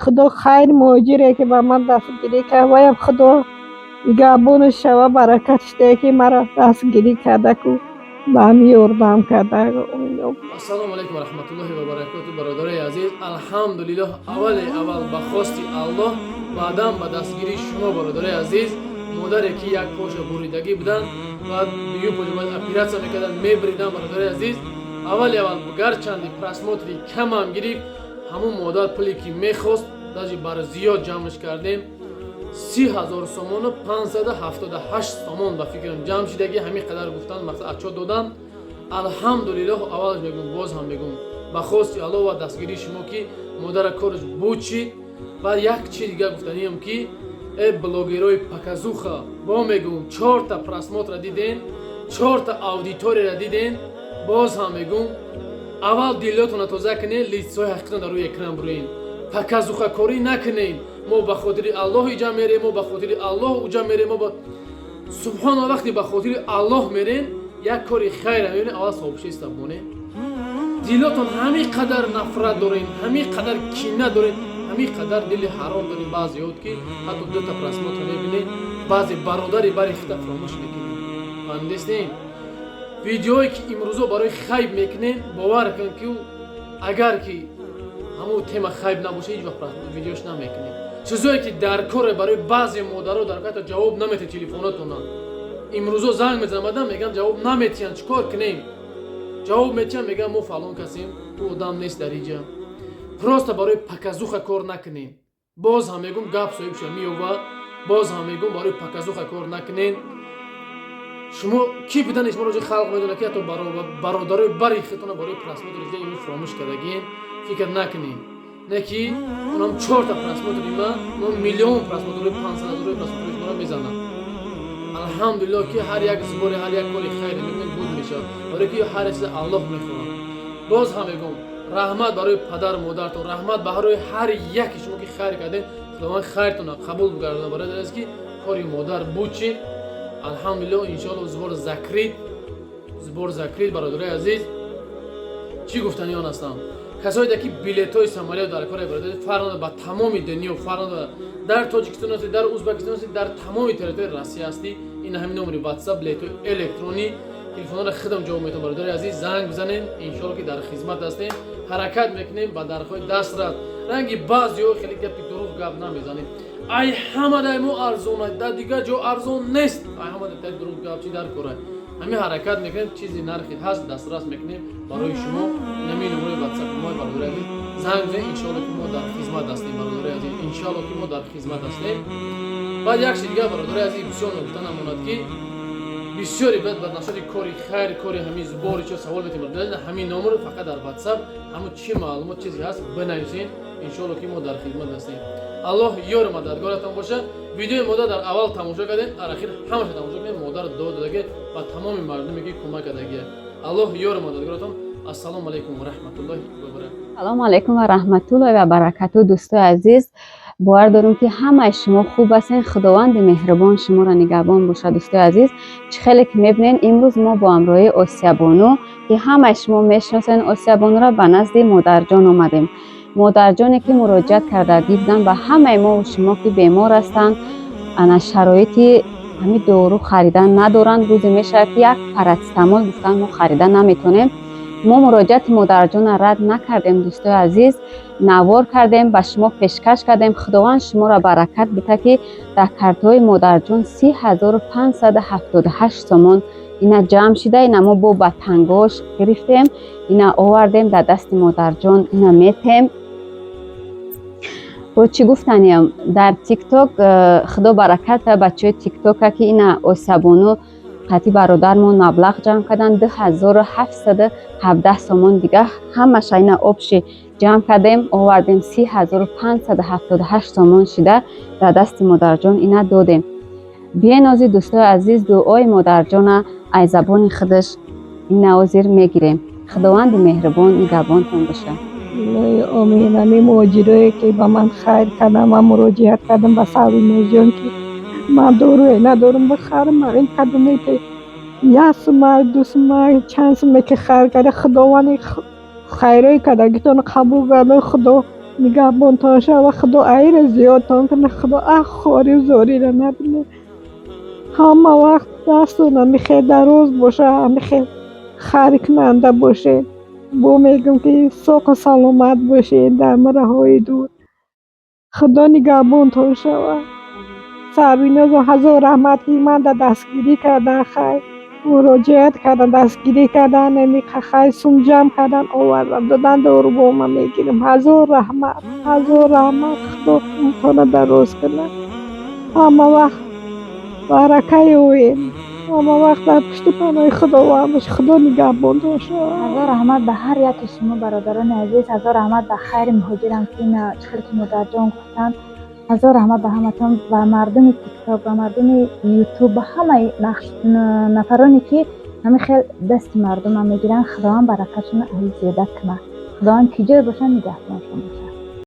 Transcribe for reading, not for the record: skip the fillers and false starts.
خدا خیر مهاجره که به من دستگیری کرد و یا خدا گابونش شوه برکتش ده که مرا دستگیری کرده که به همی یردم کرده. السلام علیکم و رحمت الله و برکاته برادرای عزیز. الحمدلله اول به خواست الله بعدم به دستگیری شما برادرای عزیز. مادری که یک پاش بریدگی بودن و دیگه پاش باید اپراسیون میکردن میبریدن برادرای عزیز. اول گرچند پراسموتری کم هم گرفت، همون مادر پولی که میخواست داشت بر زیاد جمعش کردیم 30,000 سومون و 578 سومون به فکرم جمع شدگی همین قدر گفتن مثلا اچو دادن. الحمدلله اولش میگم باز هم میگم به خواست الله و دستگیری شما که مادر کارش بودشید. و یک چیز دیگه گفتنیم که بلوگرای پکازوخا با میگم 4 تا پراسموتر دیدین، 4 تا اودیتوری را دیدین. باز هم میگم اول دیلتون تازه کنین، لیستای حقیقتا در روی اکران بروین، پکازوخا کاری نکنین. ما به خاطر الله اینجا میریم، ما به خاطر الله اونجا میریم، ما با سبحان الله وقتی به خاطر الله میرین یک کاری خیر میبینین اول صاحبش استبونه. دیلتون همین قدر نفرت دارین، همین قدر کینه دارین، همین قدر دل حرام دارین. بعضی هات که حتی 2 تا پراسموتر میبینین بعضی برادری برای خطا فراموش میکنین. فهمیدین؟ ویدیویی که امروزو برای خیب میکنین باور کن که اگر که همون تیم خیب نباشه هیچ وقت ویدیوش نمیکنین. چیزایی که در کار برای بعضی مادرها در حقیقت جواب نمیده تلفناتون. امروزو زنگ میزنم آدم میگن جواب نمیتین، چیکار کنیم؟ جواب میتین میگن ما فلان کسیم، تو آدم نیست در اینجا. پروستا برای پکازوخا کار نکنین. باز هم میگم گپ صاحب شمی و باز هم میگم برای پکازوخا کار نکنین. شما کی بدن شما رو خلق میدونه که تو برادرای بری خیتون برای پراسموتر اینو فراموش کردگین فکر نکنین. نه کی اونم 4 تا پراسموتر ما میلیون پراسموتر 500,000 پراسموتر شما میزنن. الحمدلله که هر یک زبور هر یک کاری خیر میکنه بود میشه، برای که هر چیز الله میخواد. باز هم میگم رحمت برای پدر مادرتون، رحمت برای هر یک شما که خیر کردین، خداوند خیرتون قبول بگردونه. برای درست که کاری مادر بودید. الحمدلله انشالله زبور زکرید برادرای عزیز. چی گفتنی آن هستم؟ کسایی که بلیط های سمالی در کار برادر فرانده با تمام دنیا، فرانده در تاجیکستان هستی، در ازبکستان هستی، در تمام تریتوری روسیه هستی، این همین نمره واتساپ بلیط الکترونی تلفن را خدمت جواب میتون برادرای عزیز زنگ بزنین. انشالله که در خدمت هستیم، حرکت میکنیم با درخوای دست رد. رنگی بعضیو خیلی گپ دروغ گپ نمیزنیم. ای حمد مو ارزونه در دیگه جو ارزون نیست. ای حمد در دروغ گپ چی در کره همین حرکت میکنیم، چیزی نرخی هست دسترس میکنیم برای شما. نمی نمره واتساپ ما برادرای عزیز زنگ بزنید. انشالله که ما در خدمت هستیم برادرای عزیز، انشالله که ما در خدمت هستیم. بعد یک چیز دیگه برادرای عزیز بسیار نکته نموند که بسیاری بعد نشد کاری خیر کاری همین زباری چه سوال میتونید بدید. همین نمره فقط در واتساپ همون چی معلومات چیزی هست بنویسین. انشالله که ما در خدمت هستیم. الله یار مددگارتان باشه. ویدیو مادر در اول تماشا کردین، در اخیر همش تماشا کنین. مادر دعا داده و تمام مردمی که کمک کردگی. الله یار مددگارتان. السلام علیکم و رحمت الله و برکاته. سلام علیکم و رحمت الله و برکاته. دوستای عزیز باور دارم که همه شما خوب هستین. خداوند مهربان شما را نگهبان باشه. دوستای عزیز چه خیلی که میبینین امروز ما با همراهی آسیا بانو که همه شما میشناسین آسیا بانو را به نزد مادر جان آمدیم. مادر جانی که مراجعت کردگی بودن به همه ما و شما که بیمار هستند، انا شرایطی همین دارو خریدن ندارن. روزی میشه که یک پاراتامول گفتن ما خریدن نمیتونیم. ما مراجعت مادر جان رد نکردیم دوستای عزیز، نوار کردیم به شما پیشکش کردیم. خداوند شما را برکت بده که در کارت‌های مادر جان 30,578 تومان اینا جمع شده. اینا ما با تنگاش گرفتیم، اینا آوردیم در دست مادر جان، اینا میتیم. و چی گفتنیم در تیک تاک خدا برکت بچه تیک تاک که اینا آسیابانو قطعی برادرمون مبلغ جمع کردن 2,717 تومان دیگه همش اینا آبش جمع کردیم آوردیم 30,578 تومان شده در دست مادر جان اینا دادیم. بیاین از دوستای عزیز دعای مادر جان از زبان خودش این نوازیر میگیریم. خداوند مهربان نگهبانتون باشه. آمین. همین مهاجرایی که به من خیر کردم، من مراجعت کردم به صاحب موزیان که من دارو ندارم بخرم، من این کدومی که یک سمه دو سمه چند سمه که خیر کرده خداوند خیرای کردگیتون قبول کرده. خدا نگهبان تا شود خدا عیر زیاد تان کنه خدا خواری و زاری را نبینه همه وقت دستون میخواد دراز باشه میخواد خیر کننده باشه بو میگم که ساق و سلامت باشه در مرهای دور خدا نگهبان تا شود سربیناز و هزار رحمت که من در دستگیری کردن خیر مراجعت کردن دستگیری کردن نمیخه خیر سوم جمع کردن آوردن دادن دارو با من میگیرم هزار رحمت خدا امتحان دراز کنه همه وقت برکه اویم همه وقت در پشت پناه خداوند باشه خدا نگهبان تا شود هزار رحمت به هر یک شما برادران عزیز، هزار رحمت به خیر مهاجرم که اینا چطور که مادر جان گفتن، هزار رحمت به همتون و مردم تیک تاک و مردم یوتیوب و همه نفرانی که همه خیلی دست مردم هم میگیرن خداوند برکتشون زیاده کنه خداوند کجای باشن نگهبانشون باشه.